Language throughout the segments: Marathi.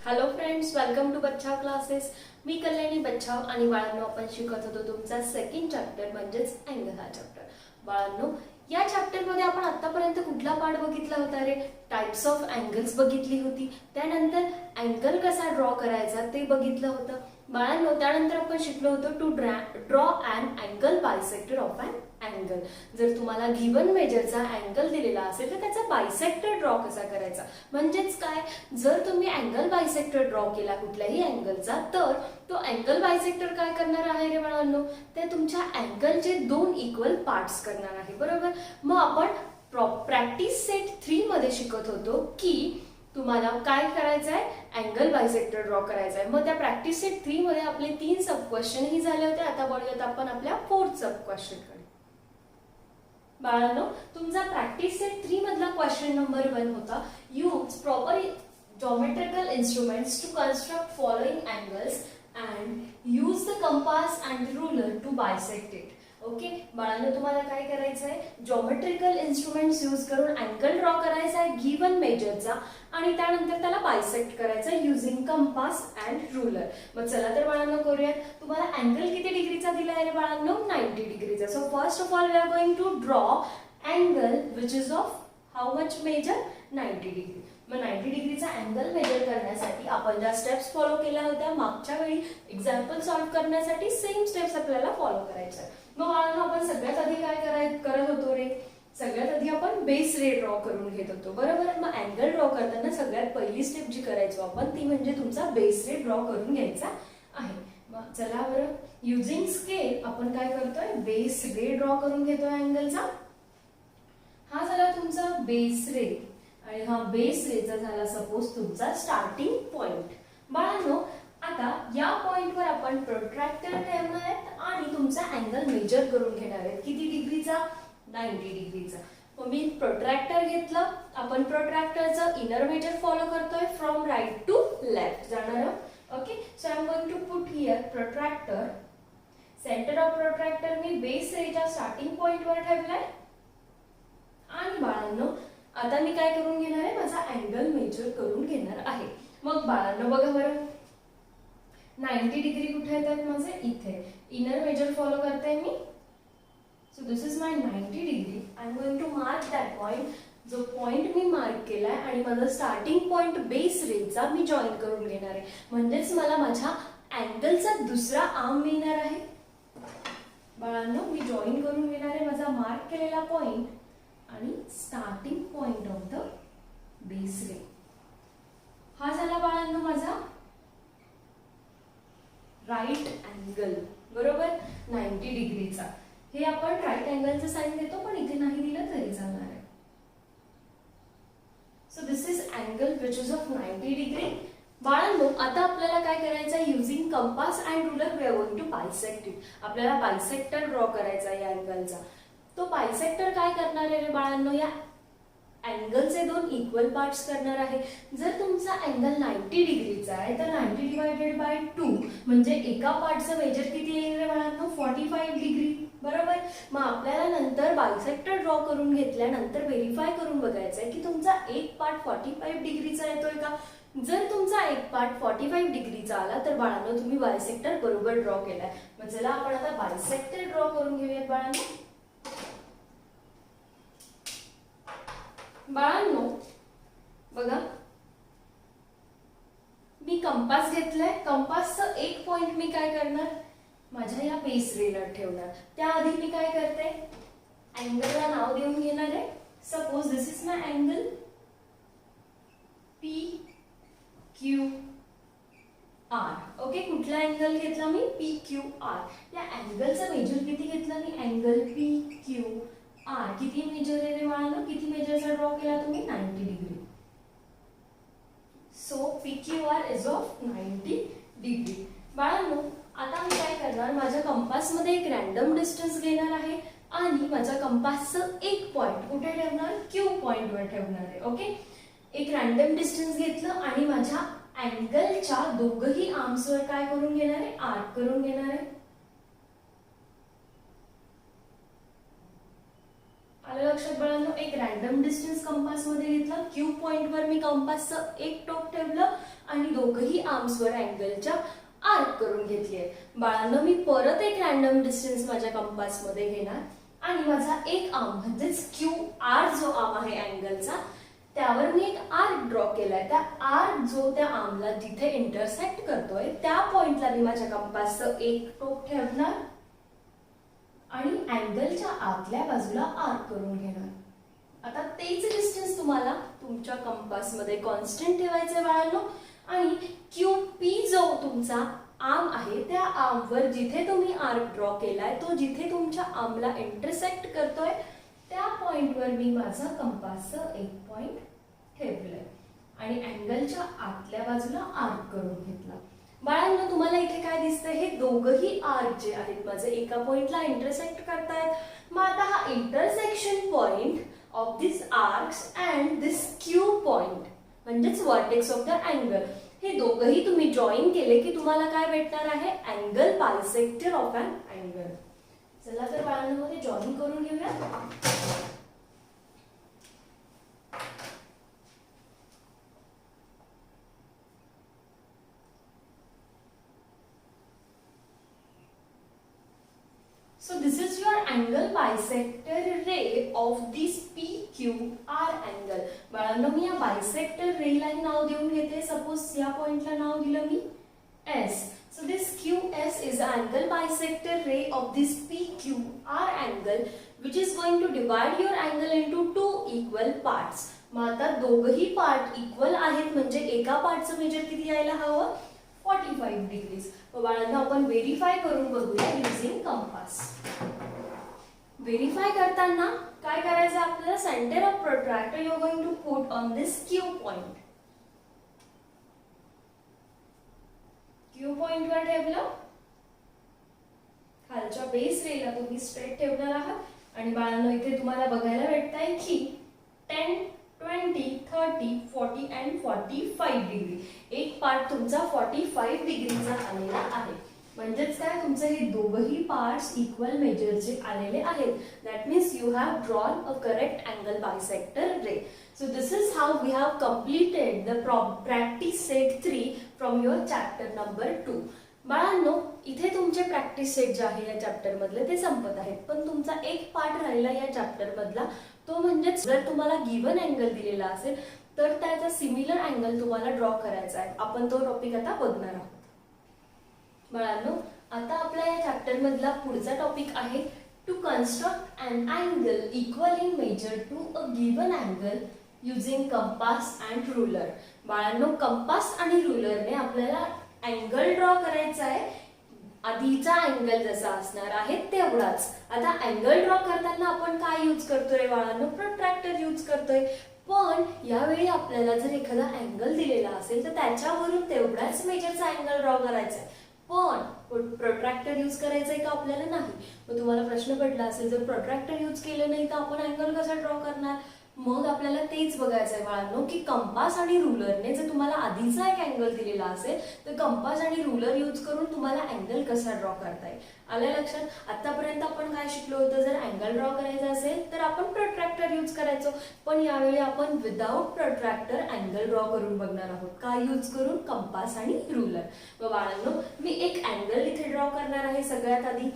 Hello friends, welcome to Bachchav classes. मी कल्याणी बच्चाव आणि बाळांनो आपण शिकत होतो तुमचा सेकंड चॅप्टर म्हणजेच अँगल हा चॅप्टर. बाळांनो, या चॅप्टर मध्ये आपण आतापर्यंत कुठला पार्ट बघितला होता रे? टाइप्स ऑफ अँगल्स बघितली होती. त्यानंतर अँगल कसा ड्रॉ करायचा ते बघितलं होतं. बाळांनो, त्यानंतर आपण शिकलो होतो to draw and angle bisector of and angle. जर तुम्हाला गिवन मेजरचा अँगल दिलेला असेल तर त्याचा बायसेक्टर ड्रॉ कसा करायचा. म्हणजेच काय, जर तुम्ही अँगल बायसेक्टर ड्रॉ केला कुठल्याही अँगलचा तर तो अँगल बायसेक्टर काय करणार आहे रे बाळांनो? ते तुमच्या अँगलचे दोन इक्वल पार्ट्स करणार आहे. बरोबर. मग आपण प्रॅक्टिस सेट 3 मध्ये शिकत होतो की तुम्हाला काय करायचं आहे, अँगल बायसेक्टर ड्रॉ करायचा आहे. मग त्या प्रॅक्टिस सेट 3 मध्ये आपले 3 सब क्वेश्चन ही झाले होते. आता बघूयात आपण आपल्या 4th सब क्वेश्चन कडे. बाळांनो, तुमचा प्रॅक्टिस सेट 3 मधला क्वेश्चन नंबर 1 होता, use proper geometrical instruments to construct following angles and use the compass and ruler to bisect it. Okay बाळांनो, तुम्हाला काय करायचं आहे, जॉमेट्रिकल इन्स्ट्रुमेंट्स यूज करून अँगल ड्रॉ करायचा आहे गिवन मेजरचा आणि त्यानंतर त्याला बायसेक्ट करायचा आहे युजिंग कंपास अँड रूलर. मग चला तर बाळांनो करूयात. तुम्हाला अँगल किती डिग्रीचा दिला आहे रे बाळांनो? 90 डिग्रीचा. So first of all we are going to draw angle which is of how much measure? 90 degree. मग 90 डिग्रीचा अँगल मेजर करण्यासाठी आपण ज्या स्टेप्स फॉलो केल्या होत्या मागच्या वेळी एक्झाम्पल सॉल्व्ह करण्यासाठी सेम स्टेप्स आपल्याला फॉलो करायच्या. मग बाळांनो, आपण सगळ्यात आधी काय करत होतो रे? सगळ्यात आधी आपण बेस रे ड्रॉ करून घेत होतो. बरोबर. मग अँगल ड्रॉ करताना सगळ्यात पहिली स्टेप जी करायचो आपण ती म्हणजे तुमचा बेस रे ड्रॉ करून घ्यायचा आहे. मग चला बरं, युजिंग स्केल आपण काय करतोय, बेस रे ड्रॉ करून घेतोय अँगलचा. हा झाला तुमचा बेस रे आणि हा बेस रेचा झाला सपोज तुमचा स्टार्टिंग पॉइंट. बाळांनो, आता या पॉइंटवर आपण प्रोट्रॅक्टर ठेवणार आहेत आणि तुमचा अँगल मेजर करून घेणार आहेत. किती डिग्रीचा? 90 डिग्रीचा. मग मी प्रोट्रॅक्टर घेतलं. आपण प्रोट्रॅक्टरचं इनर मेजर फॉलो करतोय फ्रॉम राईट टू लेफ्ट जाणार. Okay, so I am going to put here protractor. Centre of protractor मी बेस रेच्या स्टार्टिंग पॉइंटवर ठेवलाय आणि बाळांनो आता मी काय करून घेणार आहे, माझा अँगल मेजर करून घेणार आहे. मग बाळांनो बघा बरं, 90 डिग्री कुठे येतात माझे? इथे. इनर मेजर फॉलो करते मी. So this is my 90 degree. I am going to mark that point. जो पॉइंट मी मार्क केलाय आणि माझा स्टार्टिंग पॉइंट बेस रेचा मी जॉईन करून घेणार आहे. म्हणजेच मला माझ्या अँगलचा दुसरा आर्म मिळणार आहे. बाळांनो, मी जॉईन करून घेणार आहे माझा मार्क केलेला पॉइंट आणि starting point of the base ray. हा झाला बाळांनो माझा राईट अँगल. बरोबर. 90 डिग्रीचा. हे आपण राईट अँगलचं साइन देतो, पण इथे नाही दिलं तरी चालणार आहे. So this is angle which is of 90 degree. बाळांनो, आता आपल्याला काय करायचं आहे, using compass and ruler we are going to bisect it. आपल्याला बायसेक्टर ड्रॉ करायचा आहे या अँगलचा. तो बायसेक्टर काय करणार आहे रे बाळांनो, या अँगलचे दोन इक्वल पार्ट्स करणार आहे. जर तुमचा अँगल 90 डिग्रीचा आहे तर 90 डिवायडेड बाय 2 म्हणजे एका पार्टचं मेजर किती येईल रे बाळांनो? 45 डिग्री. बरोबर. मग आपल्याला नंतर बायसेक्टर ड्रॉ करून घेतल्यानंतर व्हेरीफाय करून बघायचं आहे की तुमचा एक पार्ट 45 डिग्रीचा येतोय का. जर तुमचा एक पार्ट 45 डिग्रीचा आला तर बाळांनो तुम्ही बायसेक्टर बरोबर ड्रॉ केलाय. मग चला आपण आता बायसेक्टर ड्रॉ करून घेऊयात बाळांनो. बाळांनो बघा, मी कंपास घेतलाय. कंपासचं एक पॉइंट मी काय करणार, माझ्या या बेस रेला ठेवणार. त्याआधी मी काय करते, अँगलला नाव देऊन घेणार आहे. Suppose this is my angle PQR. Okay, कुठला अँगल घेतला मी? PQR. या अँगलचा मेजर किती घेतला मी? Angle PQR. किती मेजर आहे रे बाळांनो? किती मेजरचा ड्रॉ केला तुम्ही? 90 degree. So PQR is of 90 degree. बाळांनो, आता मी काय करणार, माझ्या कंपास मध्ये एक रॅन्डम डिस्टन्स घेणार आहे आणि माझ्या कंपासचं एक पॉइंट कुठे ठेवणार? Q पॉइंट वर ठेवणार आहे. ओके, एक रॅन्डम डिस्टन्स घेतलं आणि माझ्या अँगलच्या दोघही आर्म्सवर काय करून घेणार आहे? आर्क करून घेणार आहे. आलं लक्षात बाळांनो? एक रॅन्डम डिस्टन्स कंपास मध्ये घेतला. Q पॉइंट वर मी कंपासचं एक टोक ठेवलं आणि दोघही आर्म्सवर अँगलच्या आर्क करून घेतली आहे. बाळांनो, मी परत एक रॅन्डम डिस्टन्स माझ्या कंपासमध्ये घेणार आणि माझा एक आर्म म्हणजेच क्यू आर जो आर्म आहे अँगलचा, त्यावर मी एक आर्क ड्रॉ केलाय. त्या आर्क जो त्या आर्मला जिथे इंटरसेक्ट करतोय त्या पॉइंटला मी माझ्या कंपासचं एक टोक ठेवणार आणि अँगलच्या आतल्या बाजूला आर्क करून घेणार. आता तेच डिस्टन्स तुम्हाला तुमच्या कंपासमध्ये कॉन्स्टंट ठेवायचे बाळांनो आणि क्यू पी जो तुमचा आर्म आहे त्या आर्मवर जिथे तुम्ही आर्क ड्रॉ केलाय तो जिथे तुमच्या आर्मला इंटरसेक्ट करतोय त्या पॉइंटवर मी माझा कंपासचं एक पॉइंट ठेवलंय आणि अँगलच्या आतल्या बाजूला आर्क करून घेतला. बाळांनो, तुम्हाला इथे काय दिसतंय, हे दोघही आर्क जे आहेत माझे एका पॉइंटला इंटरसेक्ट करतायत. मग आता हा intersection point of this arcs and this Q point म्हणजेच वर्टेक्स ऑफ द अँगल, हे दोघही तुम्ही जॉईन केले की तुम्हाला काय भेटणार आहे, angle bisector of an angle. चला तर बाळांनो मध्ये जॉईन करून घेऊया. So this is your angle bisector ray of this PQR angle. बाळांनो, मी या बायसेक्टर रे ला नाव देऊन घेते. सपोज या पॉइंटला नाव दिलं मी S. So this QS is an angle bisector ray of this PQR angle which is going to divide your angle into two equal parts. मग आता दोघही पार्ट इक्वल आहेत म्हणजे एका पार्टचं मेजर किती यायला हवं, 45 डिग्रीज. बाळांनो, आपण व्हेरीफाय करून बघूया युजिंग कंपास. व्हेरीफाय करताना काय करायचं आपल्याला, centre of protractor you are going to put on this Q point. Q point वर ठेवलं, खालच्या बेस रेला तुम्ही स्ट्रेट ठेवणार आहात आणि बाळांनो इथे तुम्हाला बघायला भेटतंय की 10, 20, 30, 40 अँड 45 डिग्री. एक पार्ट तुमचा 45 डिग्रीचा आलेला आहे. म्हणजेच काय, तुमचे हे दोघही पार्ट्स इक्वल मेजरचे आलेले आहेत. That means you have drawn a correct angle bisector ray. So this is how we have completed the practice set 3 from your chapter number 2. बाळांनो, इथे तुमचे प्रॅक्टिस सेट जे आहे या चॅप्टर मधले ते संपत आहेत. पण तुमचा एक पार्ट राहिला या चॅप्टर मधला, तो म्हणजे जर तुम्हाला गिवन अँगल दिलेला असेल तर त्याचा सिमिलर अँगल तुम्हाला ड्रॉ करायचा आहे. आपण तो टॉपिक आता बघणार आहोत. बाळांनो, आता आपल्या या चॅप्टर मधला पुढचा टॉपिक आहे to construct an angle equal in measure to a given angle using compass and ruler. बाळांनो, कंपास आणि रुलरने आपल्याला अँगल ड्रॉ करायचा आहे. आधीचा अँगल जसा असणार आहे तेवढाच. आता अँगल ड्रॉ करताना आपण काय यूज करतोय बाळांनो, प्रोट्रॅक्टर यूज करतोय. पण यावेळी आपल्याला जर एखादा अँगल दिलेला असेल तर त्याच्यावरून तेवढाच मेजरचा अँगल ड्रॉ करायचा आहे. पण प्रोट्रॅक्टर यूज करायचंय का आपल्याला नाही. मग तुम्हाला प्रश्न पडला असेल, जर प्रोट्रॅक्टर यूज केलं नाही तर आपण अँगल कसा ड्रॉ करणार. मग आपल्याला तेच बघायचं आहे बाळांनो की कंपास आणि रुलरने जर तुम्हाला आधीचा एक अँगल दिलेला असेल तर कंपास आणि रुलर यूज करून तुम्हाला अँगल कसा ड्रॉ करता येईल. आलं लक्षात. आतापर्यंत आपण काय शिकलो होतं, जर अँगल ड्रॉ करायचा असेल तर आपण प्रोट्रॅक्टर यूज करायचो. पण यावेळी आपण विदाउट प्रोट्रॅक्टर अँगल ड्रॉ करून बघणार आहोत. काय यूज करून, कंपास आणि रुलर. मग बाळांनो, मी एक अँगल इथे ड्रॉ करणार आहे. सगळ्यात आधी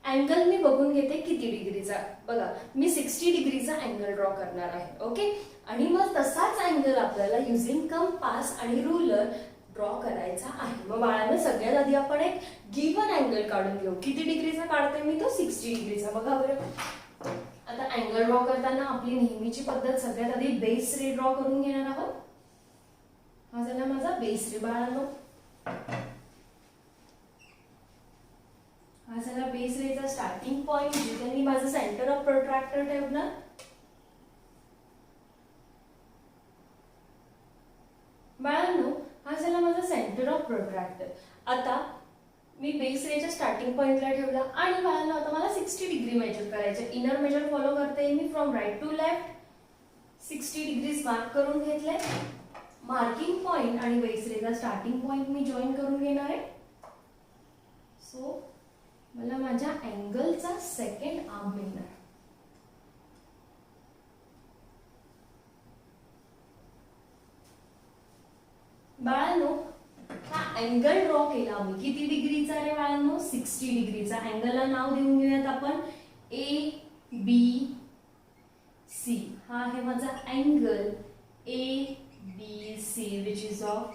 अँगल मी बघून घेते किती डिग्रीचा. बघा, मी 60 डिग्रीचा अँगल ड्रॉ करणार आहे. ओके. आणि मग तसाच अँगल आपल्याला युजिंग कंपास आणि रुलर ड्रॉ करायचा आहे. मग बाळांनो, सगळ्यात आधी आपण एक गिवन अँगल काढून घेऊ. किती डिग्रीचा काढते मी, तो 60 डिग्रीचा. बघा बरं, आता अँगल ड्रॉ करताना आपली नेहमीची पद्धत, सगळ्यात आधी बेस रे ड्रॉ करून घेणार आहोत. हा झाला माझा बेस रे बाळांनो. हा झाला बेस रेचा स्टार्टिंग पॉइंट जिथे मी माझं सेंटर ऑफ प्रोट्रॅक्टर ठेवणार. बाळांनो, हा झाला माझा सेंटर ऑफ प्रोट्रॅक्टर. आता मी बेस रेच्या स्टार्टिंग पॉइंटला ठेवला आणि बाळांनो आता मला 60 डिग्री मेजर करायचे. इनर मेजर फॉलो करते मी from right to left. 60 degrees mark करून घेतले. मार्किंग पॉइंट आणि बेस रेचा स्टार्टिंग पॉइंट मी जॉईन करून घेणार आहे. सो मला माझ्या अँगलचा सेकंड आर्म मिळणार. बाळांनो, अँगल ड्रॉ केला मी किती डिग्रीचा रे बाळांनो 60 डिग्रीचा. अँगलला नाव देऊन घेऊयात आपण ए बी सी. हा आहे माझा angle A B C which is of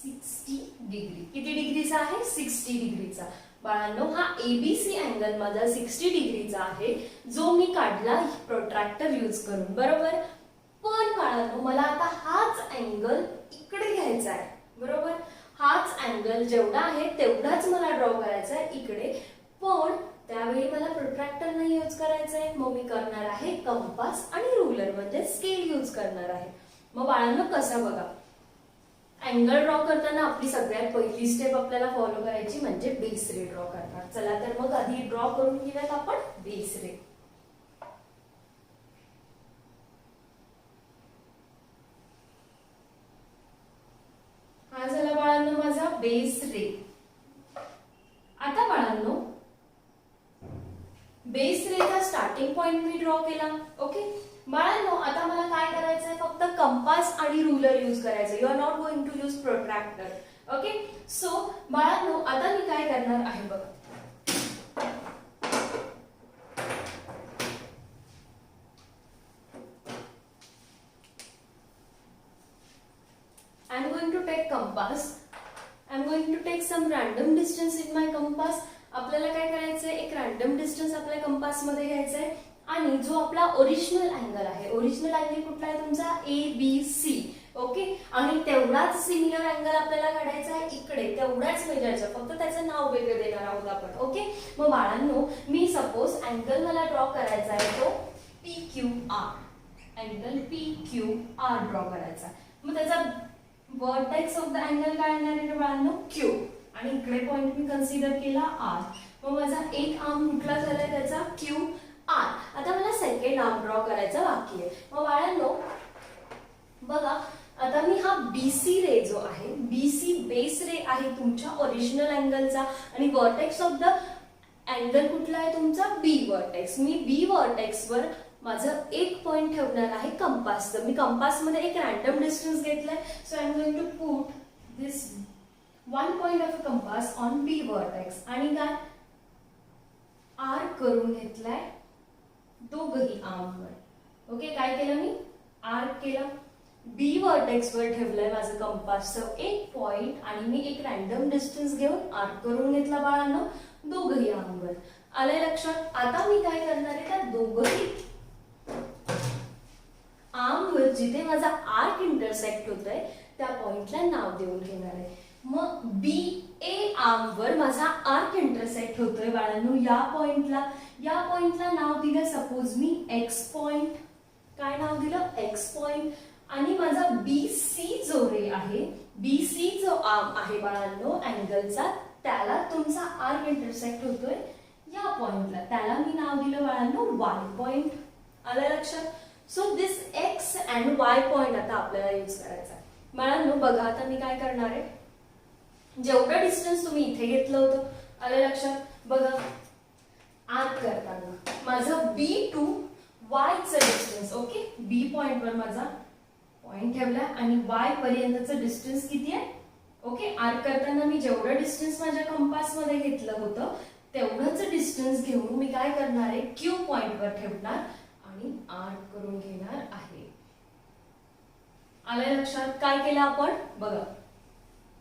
60 degree. किती डिग्रीचा आहे 60 डिग्रीचा. बाळांनो हा एबीसी अँगल माझा 60 डिग्रीचा आहे जो मी काढला प्रोट्रॅक्टर यूज करून, बरोबर. पण बाळांनो मला आता हाच अँगल इकडे घ्यायचा आहे, बरोबर. हाच अँगल जेवढा आहे तेवढाच मला ड्रॉ करायचा आहे इकडे, पण त्यावेळी मला प्रोट्रॅक्टर नाही यूज करायचं आहे. मग मी करणार आहे कंपास आणि रुलर म्हणजे स्केल यूज करणार आहे. मग बाळांनो कसं बघा, अँगल ड्रॉ करताना आपली सगळ्यात पहिली स्टेप आपल्याला फॉलो करायची म्हणजे बेस रे ड्रॉ करणार. चला तर मग आधी ड्रॉ करून घेऊयात आपण बेस रे. हा झाला बाळांनो माझा बेस रे. आता बाळांनो बेस रेचा स्टार्टिंग पॉइंट मी ड्रॉ केला. ओके बाळांनो आता मला काय करायचं आहे, फक्त कंपास आणि रुलर यूज करायचं. You are not going to use protractor. Okay so बाळांनो आता मी काय करणार आहे बघा, I am going to take compass. I am going to take some random distance in my compass. आपल्याला काय करायचंय, एक रॅन्डम डिस्टन्स आपल्या कंपास मध्ये घ्यायचा आहे आणि जो आपला ओरिजिनल अँगल आहे, ओरिजिनल अँगल कुठला आहे तुमचा ए बी सी. ओके आणि तेवढाच सिमिलर अँगल आपल्याला काढायचा आहे इकडे, तेवढाच मेजरचं, फक्त त्याचं नाव वेगळं देणार आहोत आपण. ओके मग बाळांनो मी सपोज अँगल मला ड्रॉ करायचा आहे तो P Q R. Angle P Q R draw करायचा. मग त्याचा वर्टेक्स ऑफ द अँगल काय येणार आहे बाळांनो क्यू आणि इकडे पॉइंट मी कन्सिडर केला आर. मग माझा एक आर्म कुठला झालाय त्याचा क्यू आर. आता मला सेकंड आर्म ड्रॉ करायचा बाकी आहे. मग बाळांनो बघा आता मी हा बीसी रे जो आहे, बीसी बेस रे आहे तुमच्या ओरिजिनल अँगलचा आणि वर्टेक्स ऑफ द अँगल कुठला आहे तुमचा बी वर्टेक्स. मी बी वर्टेक्स वर माझं एक पॉइंट ठेवणार आहे कंपासचं. मी कंपास मध्ये एक रॅन्डम डिस्टन्स घेतलाय. So I am going to put this one point of a compass on B vertex आणि काय आर्क करून घेतलाय दोघही आर्मवर. ओके काय केलं मी आर्क केला, बी वर्टेक्स वर ठेवलंय माझं कंपासचं एक पॉइंट आणि मी एक रॅन्डम डिस्टन्स घेऊन आर्क करून घेतला बाळांनो दोघही आर्मवर. आलंय लक्षात. आता मी काय करणार आहे त्या दोघही आर्मवर जिथे माझा आर्क इंटरसेक्ट होतोय त्या पॉइंटला नाव देऊन घेणार आहे. मग बी ए आर्मवर माझा आर्क इंटरसेक्ट होतोय बाळांनो या पॉइंटला. या पॉइंटला नाव दिलं सपोज मी एक्स पॉइंट. काय नाव दिलं एक्स पॉइंट. आणि माझा बी सी जो रे आहे, बी सी जो आर्म आहे बाळांनो अँगलचा त्याला तुमचा आर्क इंटरसेक्ट होतोय या पॉइंटला, त्याला मी नाव दिलं बाळांनो वाय पॉइंट. आलं लक्षात. So this x and Y point आता आपल्याला यूज करायचा आहे. बाळांनो बघा आता मी काय करणार आहे, जेवढं डिस्टन्स तुम्ही इथे घेतलं होतं आलं लक्षात. बघा आर्क करताना माझं बी टू वायचं डिस्टन्स. ओके बी पॉइंट वर माझा पॉइंट ठेवला आणि वाय पर्यंतचं डिस्टन्स किती आहे. ओके आर्क करताना मी जेवढं डिस्टन्स माझ्या कंपास मध्ये घेतलं होतं तेवढंच डिस्टन्स घेऊन मी काय करणार आहे क्यू पॉइंट वर ठेवणार आणि आर्क करून घेणार आहे. आलं लक्षात. काय केलं आपण बघा,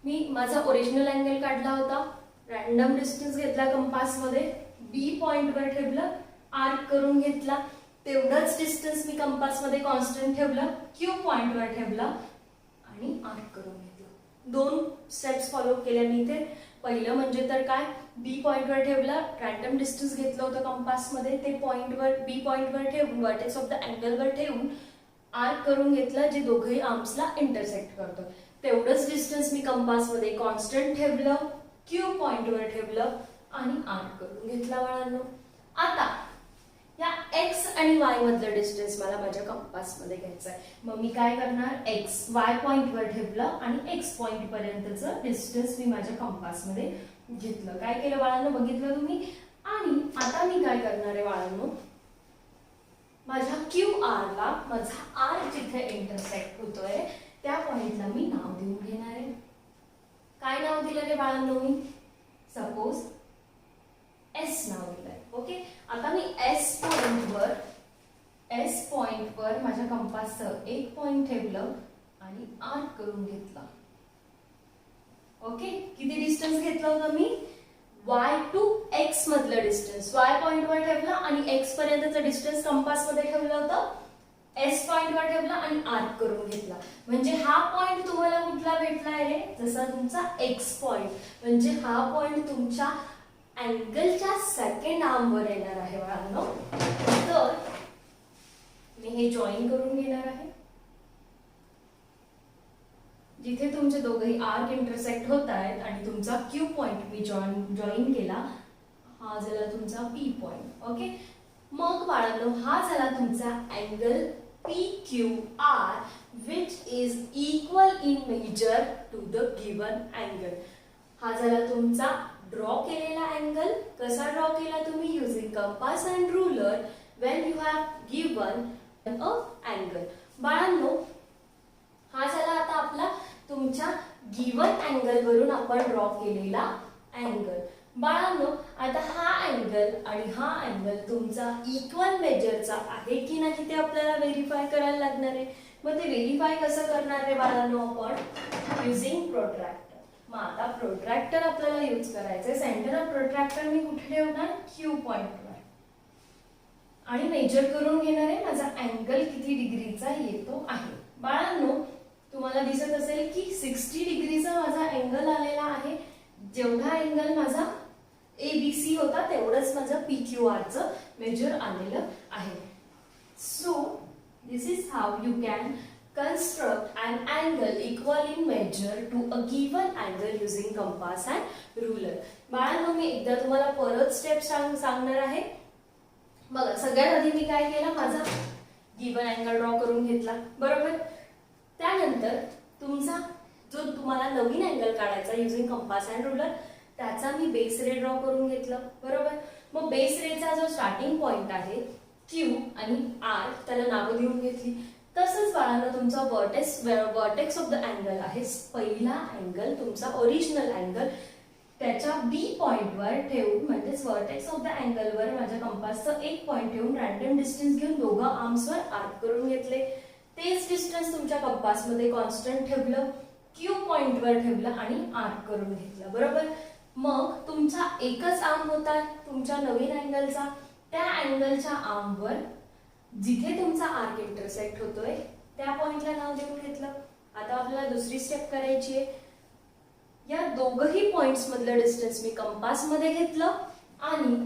मी माझा ओरिजिनल अँगल काढला होता, रॅन्डम डिस्टन्स घेतला कंपास मध्ये, बी पॉइंट वर ठेवलं, आर्क करून घेतला, तेवढंच डिस्टन्स मी कंपास मध्ये कॉन्स्टंट ठेवलं, क्यू पॉइंट वर ठेवला आणि आर्क करून घेतलं. दोन स्टेप्स फॉलो केल्या मी इथे. पहिलं म्हणजे तर काय, बी पॉइंट वर ठेवला, रॅन्डम डिस्टन्स घेतलं होतं कंपास मध्ये, ते पॉइंट वर बी पॉइंट वर ठेवून वर्टेक्स ऑफ द अँगल वर ठेवून आर्क करून घेतलं जे दोघही आर्म्सला इंटरसेक्ट करतो. तेवढंच डिस्टन्स मी कंपास मध्ये कॉन्स्टंट ठेवलं, क्यू पॉइंट वर ठेवलं आणि आर्क करून घेतला बाळांनो. आता या एक्स आणि वाय मधलं डिस्टन्स मला माझ्या कंपास मध्ये घ्यायचं आहे. मग मी काय करणार, एक्स वाय पॉइंट वर ठेवलं आणि एक्स पॉइंट पर्यंतचं डिस्टन्स मी माझ्या कंपास मध्ये घेतलं. काय केलं बाळांनो बघितलं तुम्ही. आणि आता मी काय करणार आहे बाळांनो, माझ्या क्यू आर ला माझा आर जिथे इंटरसेक्ट होतोय त्या पॉइंटला मी नाव देऊन घेणार आहे. काय दिलं रे बाळांनो मी? सपोज एस नाव दिलंय. ओके, आता मी एस पॉइंटवर माझ्या कंपासचं एक पॉइंट ठेवलं आणि आर्क करून घेतला. ओके, किती डिस्टन्स घेतलं होतं मी? y टू x मधलं डिस्टन्स y पॉइंटवर ठेवलं आणि x पर्यंतचं डिस्टन्स कंपास मध्ये ठेवलं होतं, s पॉइंटवर ठेवलं आणि आर्क करून घेतला. म्हणजे हा पॉइंट तुम्हाला कुठला भेटलाय रे? जसा तुमचा x पॉइंट. म्हणजे हा पॉइंट तुमच्या अँगलच्या सेकंड आर्मवर येणार आहे बाळांनो. तर मी हे जॉईन करून घेणार आहे. जिथे तुमचे दोघेही आर्क इंटरसेक्ट होत आहेत आणि तुमचा क्यू पॉइंट मी जॉईन केला, हा झाला तुमचा पी पॉइंट. ओके, मग बाळांनो हा झाला तुमचा angle PQR which is equal in measure to the given angle. हा झाला तुमचा ड्रॉ केलेला अँगल. कसा ड्रॉ केला तुम्ही? Using compass and ruler when you have given a angle. बाळांनो हा झाला आता आपला तुमच्या गिवन अँगल वरून आपण ड्रॉ केलेला अँगल. बाळांनो आता हा अँगल आणि हा अँगल तुमचा इक्वल मेजरचा आहे की नाही ते आपल्याला व्हेरीफाय करायला लागणार आहे. मग ते व्हेरीफाय कसं करणार आहे बाळांनो? आपण युजिंग प्रोट्रॅक्टर. मग आता प्रोट्रॅक्टर आपल्याला यूज करायचंय. सेंटर ऑफ प्रोट्रॅक्टर मी कुठे ठेवणार? क्यू पॉइंटवर. आणि मेजर करून घेणार आहे माझा अँगल किती डिग्रीचा येतो आहे. बाळांनो तुम्हाला दिसत असेल की 60 डिग्रीचा माझा अँगल आलेला आहे. जेवढा अँगल माझा ABC होता तेवढंच माझं PQR चं मेजर आलेलं आहे. So this is how you can construct an angle equal in measure to a given angle using compass and ruler. बाळांनो मी एकदा तुम्हाला परत स्टेप सांगणार आहे. बघा, सगळ्यात आधी मी काय केलं? माझा गिवन अँगल ड्रॉ करून घेतला, बरोबर. त्यानंतर तुमचा जो तुम्हाला नवीन अँगल काढायचा युजिंग कंपास अँड रूलर त्याचा मी बेस रे ड्रॉ करून घेतलं, बरोबर. मग बेस रेचा जो स्टार्टिंग पॉइंट आहे Q आणि R त्याला नावं देऊन घेतली. तसंच बाळांनो तुमचा वर्टेक्स ऑफ द अँगल आहे पहिला अँगल, तुमचा ओरिजिनल अँगल, त्याच्या B पॉइंटवर ठेवून म्हणजेच वर्टेक्स ऑफ द अँगलवर माझ्या कंपासचं एक पॉइंट ठेवून रॅन्डम डिस्टन्स घेऊन दोघं आर्म्सवर आर्क करून घेतले. तेच डिस्टन्स तुमच्या कंपासमध्ये कॉन्स्टंट ठेवलं, क्यू पॉइंटवर ठेवलं आणि आर्क करून घेतलं, बरोबर. मग तुमचा एकच आर्म होता तुमच्या नवीन अँगलचा. त्या अँगलच्या आर्मवर जिथे तुमचा आर्क इंटरसेक्ट होतोय त्या पॉइंटला नाव देऊन घेतलं. आता आपल्याला दुसरी स्टेप करायची आहे. या दोघही पॉइंट्स मधलं डिस्टन्स मी कंपास मध्ये घेतलं आणि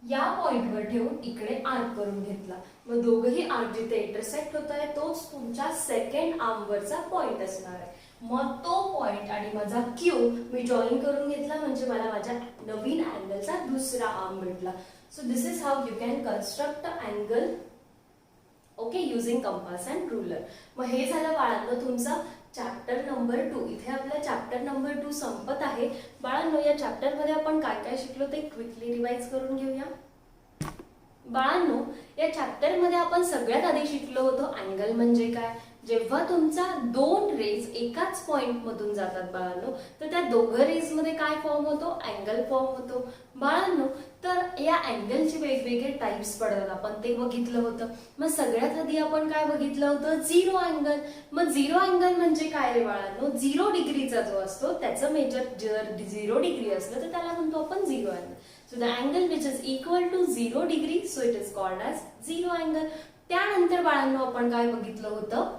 या पॉइंटवर ठेवून इकडे आर्क करून घेतला. मग दोघही आर्क जिथे इंटरसेक्ट होत आहे तोच तुमच्या सेकंड आर्मवरचा पॉइंट असणार आहे. मग तो पॉइंट आणि माझा क्यू मी जॉईन करून घेतला म्हणजे मला माझ्या नवीन अँगलचा दुसरा आर्म भेटला. So this is how you can construct a angle, okay, using compass and ruler. मग हे झालं बाळांनो तुमचा चॅप्टर नंबर 2. इथे आपला चॅप्टर नंबर 2 संपत आहे. बाळांनो या चॅप्टर मध्ये आपण काय काय शिकलो ते क्विकली रिवाइज करून घेऊया. बाळांनो या चॅप्टर मध्ये आपण सगळ्यात आधी शिकलो होतो अँगल म्हणजे काय. जेव्हा तुमचा दोन रेज एकाच पॉइंट मधून जातात बाळांनो तर त्या दोघं रेज मध्ये काय फॉर्म होतो? अँगल फॉर्म होतो. बाळांनो तर या अँगलचे वेगवेगळे टाइप्स पडतात आपण ते बघितलं होतं. मग सगळ्यात आधी आपण काय बघितलं होतं? Zero angle. मग झिरो अँगल म्हणजे काय रे बाळांनो? 0 डिग्रीचा जो असतो त्याचं मेजर जर 0 डिग्री असलं तर त्याला म्हणतो आपण zero angle. So the angle which is equal to 0 degree, so it is called as zero angle. त्यानंतर बाळांनो आपण काय बघितलं होतं?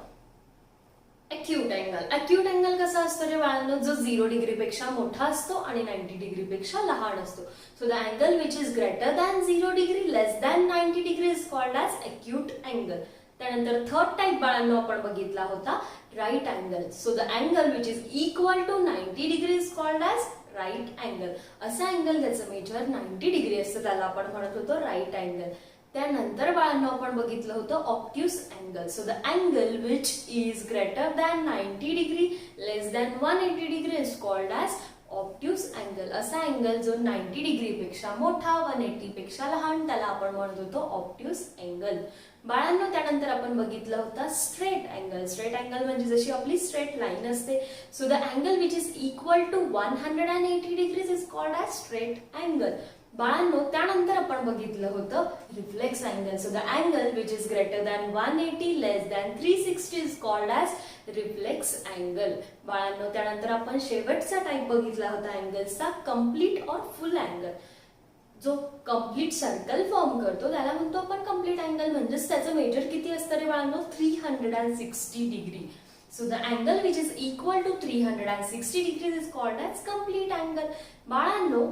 Acute angle. अॅक्यूट अँगल कसा असतो रे बाळांनो? जो 0 डिग्री पेक्षा मोठा असतो आणि 90 डिग्री पेक्षा लहान असतो. So the angle which is greater than 0 degree less than 90 degree is called as acute angle. त्यानंतर थर्ड टाइप बाळांनो आपण बघितला होता right angle. So the angle which is equal to 90 degree is called as right angle. असा अँगल ज्याचं मेजर 90 डिग्री असतं त्याला आपण म्हणत होतो राईट अँगल. त्यानंतर बाळांनो आपण बघितलं होतं obtuse angle. So the angle which is greater than 90 degree less than 180 degree is called as obtuse angle. असा अँगल जो 90 डिग्री पेक्षा मोठा 180 पेक्षा लहान त्याला आपण म्हणत होतो ऑब्ट्यूस अँगल. बाळांनो, त्यानंतर आपण बघितलं होतं स्ट्रेट अँगल. स्ट्रेट अँगल म्हणजे जशी आपली स्ट्रेट लाईन असते. So the angle which is equal to 180 degrees is called as straight angle. बाळांनो, त्यानंतर आपण बघितलं होतं reflex angle. So the angle which is greater than 180 less than 360 is called as reflex angle. बाळांनो, त्यानंतर आपण शेवटचा टाईप बघितला होता अँगल्सचा, कम्प्लीट और फुल अँगल. जो कम्प्लीट सर्कल फॉर्म करतो त्याला म्हणतो आपण कम्प्लीट अँगल. म्हणजेच त्याचं मेजर किती असतं रे बाळांनो? 360 degree. So the angle which is equal to 360 degrees is called as complete angle. बाळांनो,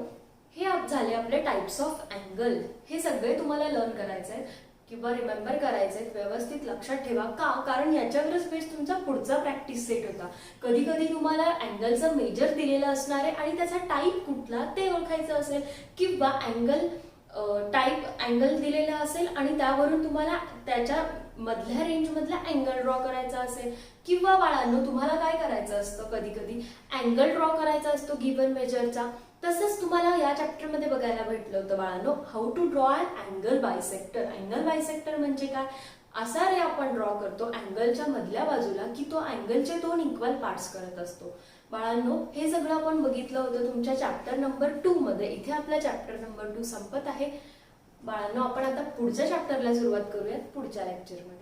हे झाले आपले टाइप्स ऑफ अँगल. हे सगळे तुम्हाला लर्न करायचे आहेत किंवा रिमेंबर करायचे आहेत. व्यवस्थित लक्षात ठेवा. का? कारण याच्यावरच बेस तुमचा पुढचा प्रॅक्टिस सेट होता. कधी कधी तुम्हाला अँगलचं मेजर दिलेलं असणार आहे आणि त्याचा टाईप कुठला ते ओळखायचं असेल, किंवा अँगल टाईप अँगल दिलेला असेल आणि त्यावरून तुम्हाला त्याच्या मधल्या रेंज मधला अँगल ड्रॉ करायचा असेल, किंवा बाळांनो तुम्हाला काय करायचं असतं, कधी कधी अँगल ड्रॉ करायचा असतो गिवन मेजरचा. तसंच तुम्हाला या चॅप्टरमध्ये बघायला भेटलं होतं बाळांनो, how to draw an angle bisector. Angle bisector म्हणजे काय? असा रे आपण ड्रॉ करतो अँगलच्या मधल्या बाजूला की तो अँगलचे 2 इक्वल पार्ट्स करत असतो. बाळांनो, हे सगळं आपण बघितलं होतं तुमच्या चॅप्टर नंबर 2 मध्ये. इथे आपला चॅप्टर नंबर 2 संपत आहे. बाळांनो, आपण आता पुढच्या चॅप्टरला सुरुवात करूयात पुढच्या लेक्चरमध्ये.